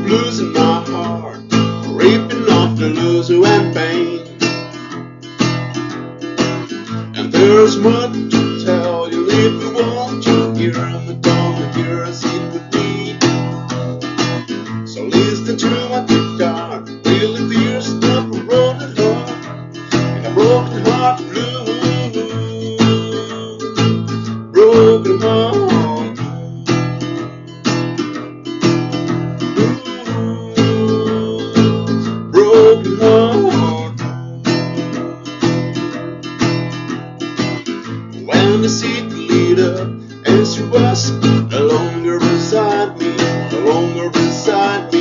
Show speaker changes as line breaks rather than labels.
blues in my heart, ripping off the loser and pain. And there's much to tell you if you want to hear me, gonna hear as it would be. So listen to my guitar, really fierce up a broken heart, and a broken heart blue, broken heart, broken heart. When the city lit up and she was no longer beside me, no longer beside me.